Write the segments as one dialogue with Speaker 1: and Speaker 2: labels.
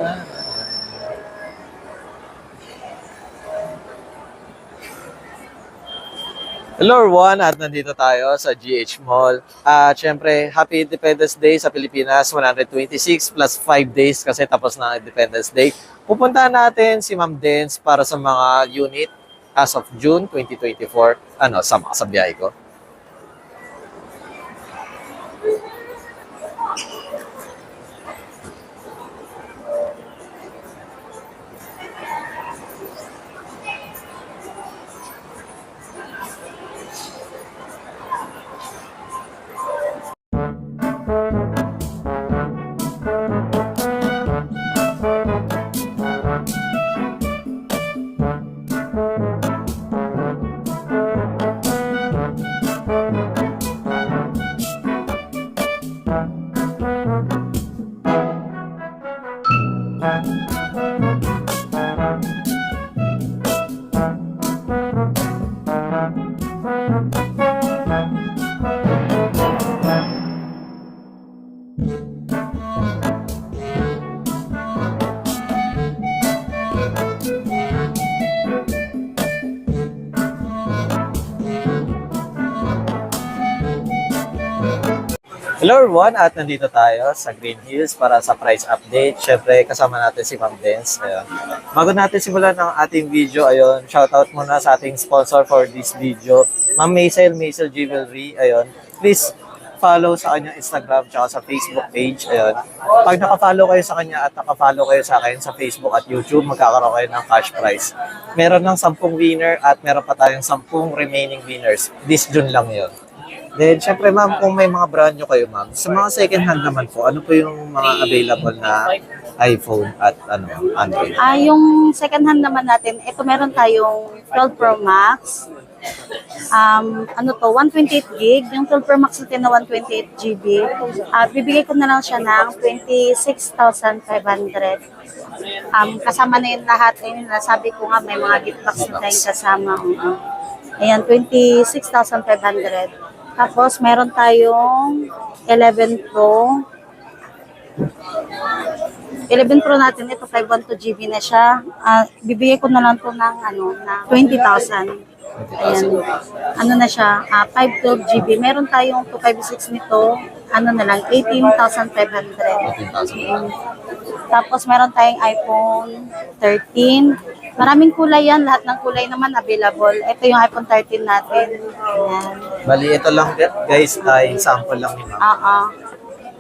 Speaker 1: Hello everyone, at nandito tayo sa GH Mall. At syempre, Happy Independence Day sa Pilipinas, 126 plus 5 days kasi tapos na ang Independence Day. Pupuntahan natin si Ma'am Dens para sa mga unit as of June 2024. Sama sa biyahe ko. Hello everyone, at nandito tayo sa Green Hills para sa price update. Syempre, kasama natin si Ma'am Dens. Ayun. Bago natin simulan ang ating video, ayun, shoutout muna sa ating sponsor for this video, Ma'am Maisel Jewelry. Ayun. Please follow sa kanyang Instagram at sa Facebook page. Ayun. Pag nakafollow kayo sa kanya at nakafollow kayo sa akin sa Facebook at YouTube, magkakaroon kayo ng cash prize. Meron ng 10 winner at meron pa tayong 10 remaining winners. This June lang yun. Then, syempre ma'am, kung may mga brand nyo kayo ma'am, sa mga second hand naman po, ano po yung mga available na iPhone at Android?
Speaker 2: Yung second hand naman natin, ito meron tayong 12 Pro Max. 128 gig. Yung 12 Pro Max natin na 128 GB. Bibigay ko na lang siya ng 26,500. Kasama na yun lahat. Ayun, nasabi ko nga, may mga gift box na tayong kasama. Ayan, 26,500. Tapos, meron tayong 11 Pro. 11 Pro natin, ito 512 GB na siya. Bibigay ko na lang to ng, na 20,000. Ayan. Na siya, 512 GB. Meron tayong 256 nito, na lang, 18,500. Tapos, meron tayong iPhone 13. Maraming kulay yan. Lahat ng kulay naman available. Ito yung iPhone 13 natin. Ayan.
Speaker 1: Bali, ito lang guys, ay sample lang ni ma'am.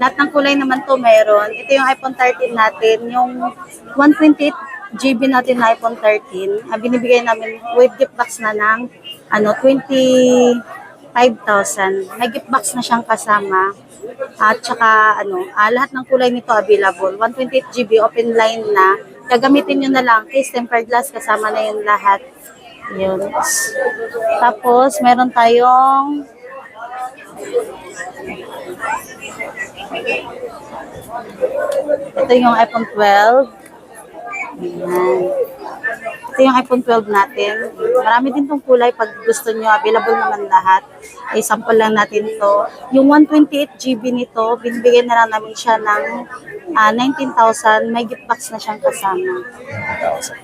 Speaker 2: Lahat ng kulay naman to meron. Ito yung iPhone 13 natin. Yung 128 GB natin na iPhone 13. Binibigay namin with gift box na ng 25,000. May gift box na siyang kasama. At saka lahat ng kulay nito available. 128 GB open line na. Gagamitin nyo na lang. Case tempered glass, kasama na yun lahat. Yun. Tapos, meron tayong ito yung iPhone 12. Ayan. Ito yung iPhone 12 natin. Marami din tong kulay. Pag gusto nyo, available naman lahat. Ay, sample lang natin to. Yung 128 GB nito, binibigyan na lang namin siya ng 19,000. May gift box na siyang kasama.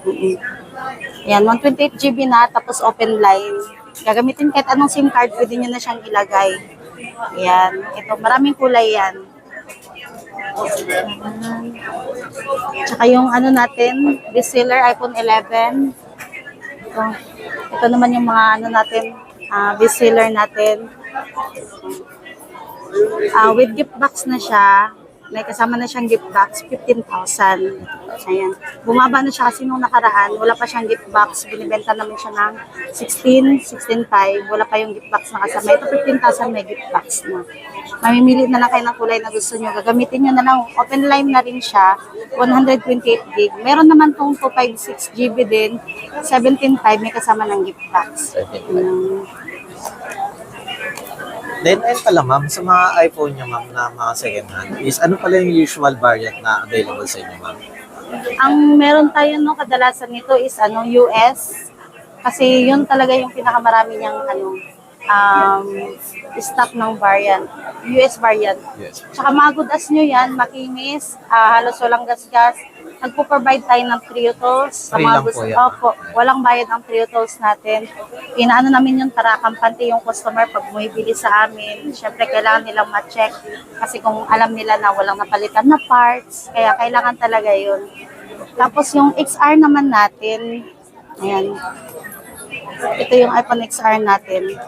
Speaker 1: 19,000.
Speaker 2: Ayan, 128 GB na, tapos open line. Gagamitin kahit anong SIM card, pwede nyo na siyang ilagay. Ayan, ito, maraming kulay yan. Tsaka yung natin, bestseller iPhone 11. Ito naman yung mga natin, bestseller natin. With gift box na siya. May kasama na siyang gift box, 15,000. Ayan. Bumaba na siya kasi nung nakaraan, wala pa siyang gift box. Binibenta namin siya ng 16,500. Wala pa yung gift box na kasama. Ito 15,000 may gift box na. Mamimili na lang kayo ng kulay na gusto nyo. Gagamitin nyo na lang. Open line na rin siya. 128 gig. Meron naman tong 256 GB din. 17,500 may kasama ng gift box.
Speaker 1: Then, ayun pala ma'am, sa mga iPhone nyo ma'am na mga second hand, is ano pala yung usual variant na available sa inyo ma'am?
Speaker 2: Ang meron tayo kadalasan nito is US. Kasi yun talaga yung pinakamarami niyang stock ng variant, US variant.
Speaker 1: Yes.
Speaker 2: Tsaka mga good as nyo yan, makinis, halos walang gasgas. Nagpo-provide tayo ng trio tools.
Speaker 1: Free lang po yan.
Speaker 2: Opo, walang bayad ang trio tools natin. Inaano namin yung tarakampante yung customer pag bumibili sa amin. Siyempre, kailangan nilang ma-check. Kasi kung alam nila na walang napalitan na parts, kaya kailangan talaga yun. Tapos yung XR naman natin, ayan. Ito yung iPhone XR natin.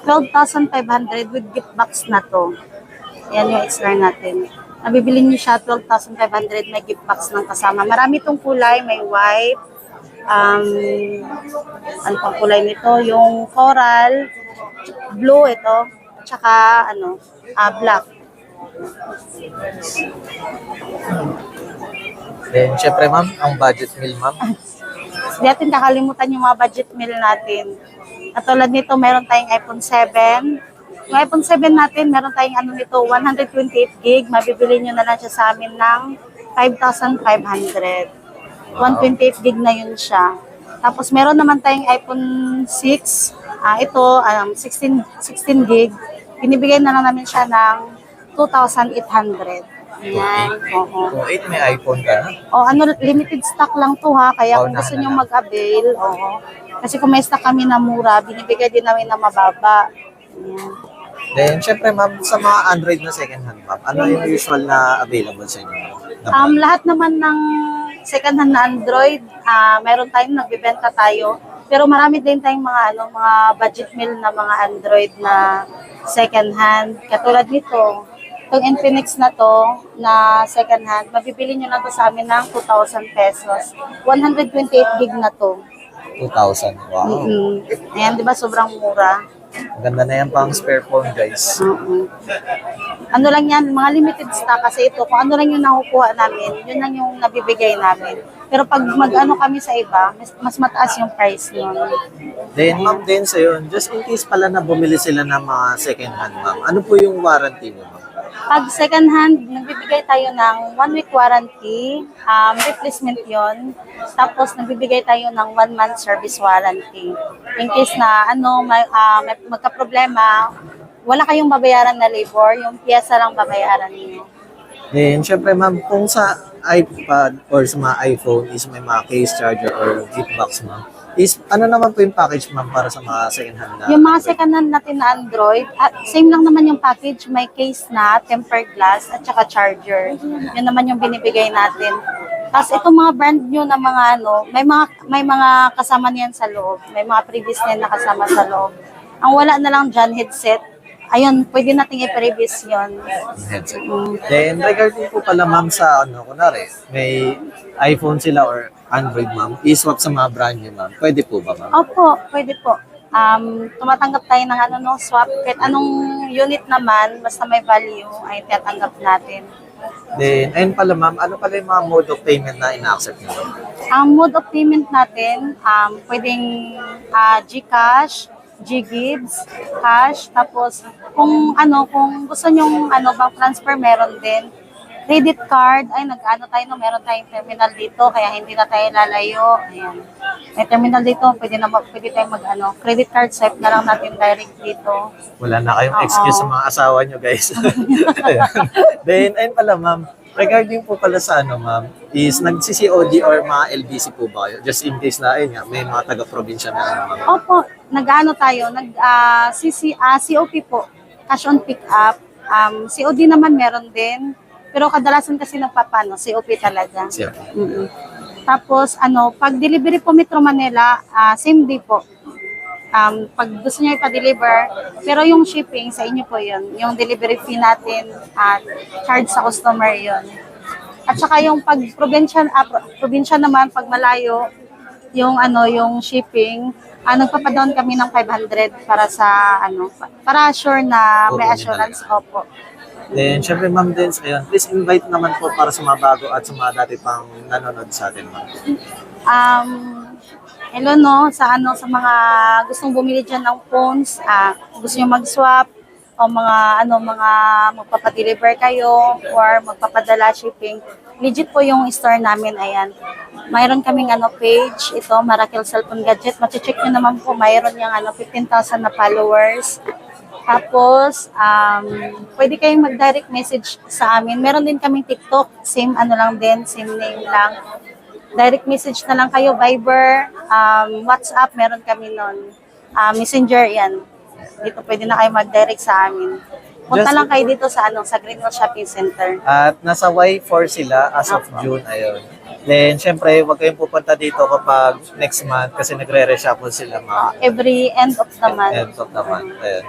Speaker 2: 12,500 with gift box na to. Ayan yung XR natin. Nabibili niyo siya 12,500 may gift box ng kasama. Marami itong kulay, may white, ano pang kulay nito, yung coral, blue ito, tsaka black.
Speaker 1: Then, syempre ma'am, ang budget meal ma'am.
Speaker 2: Hindi natin kakalimutan yung mga budget meal natin. Katulad nito, meron tayong iPhone 7. Yung iPhone 7 natin, meron tayong nito, 128 gig. Mabibili nyo na lang siya sa amin ng 5,500. 128 gig na yun siya. Tapos meron naman tayong iPhone 6. Ito, 16 gig. Binibigay na lang namin siya ng 2,800. Ayan. Oo.
Speaker 1: Kung 8 may iPhone ka na.
Speaker 2: Limited stock lang to ha. Kaya kung gusto nyo mag-avail, kasi kung may stock kami na mura, binibigay din namin na mababa. Ayan.
Speaker 1: Then, syempre ma'am, sa mga Android na second hand ma'am, ano yung usual na available sa inyo?
Speaker 2: Lahat naman ng second hand na Android, meron tayong nagbebenta tayo. Pero marami din tayong mga budget meal na mga Android na second hand. Katulad nito, itong Infinix na to, na second hand, mabibili nyo na to sa amin ng 2,000 pesos. 128 gig na to.
Speaker 1: 2,000. Wow.
Speaker 2: Ayan, di ba sobrang mura?
Speaker 1: Ganda na yan pang spare phone, guys.
Speaker 2: Ano lang yan, mga limited stock kasi ito, kung ano lang yung nakukuha namin, yun lang yung nabibigay namin. Pero pag mag-ano kami sa iba, mas mataas yung price nun.
Speaker 1: Then, ma'am, din sa yun, just in case pala na bumili sila ng mga second hand, ma'am, ano po yung warranty mo, ma'am?
Speaker 2: Pag second hand, nagbibigay tayo ng 1 week warranty, replacement yon. Tapos nagbibigay tayo ng 1 month service warranty. In case na may magka-problema, wala kayong babayaran na labor, yung piyesa lang babayaran niyo.
Speaker 1: Then, syempre ma'am, kung sa iPad or sa mga iPhone is may mga case charger or gift box, ma'am, is ano naman po yung package ma'am para sa mga second hand na?
Speaker 2: Yung mga second hand natin na Android, same lang naman yung package, may case na, tempered glass, at saka charger. Yun naman yung binibigay natin. Tapos itong mga brand new na mga may mga kasama niyan sa loob. May mga previous na nakasama sa loob. Ang wala na lang dyan, headset. Ayun, pwede nating i-previous yun.
Speaker 1: Headset. Then, regarding po pala ma'am sa kunwari, may iPhone sila or Android ma'am, i-swap sa mga brand new ma'am. Pwede po ba ma'am?
Speaker 2: Opo, pwede po. Tumatanggap tayo ng swap. Kahit anong unit naman, basta may value, ay tinatanggap natin.
Speaker 1: Then, ayun pala ma'am, ano pala yung mga mode of payment na ina-accept nyo?
Speaker 2: Ang mode of payment natin, pwedeng GCash, GGives, cash, tapos kung gusto nyong bank transfer, meron din. Credit card, tayo meron tayong terminal dito, kaya hindi na tayo lalayo. Ayan. May terminal dito, pwede tayong credit card, swipe na lang natin direct dito.
Speaker 1: Wala na kayong excuse sa mga asawa nyo, guys. Then, ayun pala ma'am, regarding po pala sa ma'am, is nagsi-COD or mga LBC po ba kayo? Just in case na, ayun nga, may mga taga-probinsya na ma'am.
Speaker 2: Opo, COP po, cash on pick up. COD naman meron din. Pero kadalasan kasi COP talaga. Tapos, pag delivery po Metro Manila, same day po. Pag gusto nyo ipa-deliver, pero yung shipping, sa inyo po yun. Yung delivery fee natin, charge sa customer yun. At saka yung pag probinsya naman, pag malayo, yung shipping, nagpapadown kami ng 500 para sa, para sure na may assurance. Opo.
Speaker 1: Then, syempre ma'am Dens, ayun, please invite naman po para sa mga bago at sa mga dati pang nanonood sa atin, ma'am.
Speaker 2: Hello sa mga gustong bumili dyan ng phones, gusto nyo mag-swap, o mga magpapa-deliver kayo or magpapadala shipping, legit po yung store namin. Ayan. Mayroon kaming page, ito, Maracle Cellphone Gadget. Mache-check nyo naman po, mayroon yung 15,000 na followers. Tapos, pwede kayong mag-direct message sa amin. Meron din kaming TikTok, same lang din, same name lang. Direct message na lang kayo, Viber, WhatsApp, meron kami nun. Messenger, yan. Dito pwede na kayo mag-direct sa amin. Punta lang kayo dito sa Greenhill Shopping Center.
Speaker 1: At nasa Y4 sila as of June, ayun. Then, syempre, huwag kayong pupunta dito kapag next month kasi nagre-reshuffle sila, ma'am.
Speaker 2: Every end of the month.
Speaker 1: End of the month, ayun.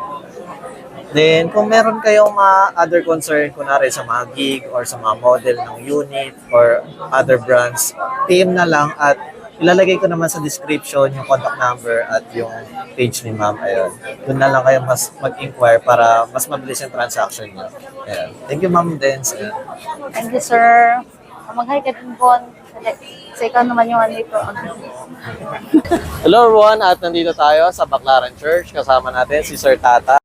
Speaker 1: Then, kung meron kayong mga other concern, kunwari sa mga gig or sa mga model ng unit or other brands, PM na lang at ilalagay ko naman sa description yung contact number at yung page ni ma'am. Ayun. Doon na lang kayo mas mag-inquire para mas mabilis yung transaction nyo. Ayun. Thank you, Ma'am Dens. Ayun.
Speaker 2: Thank you, sir. Mag-hi ka din, Bon. Kasi ikaw naman yung dito.
Speaker 1: Hello everyone, at nandito tayo sa Baclaran Church. Kasama natin si Sir Tata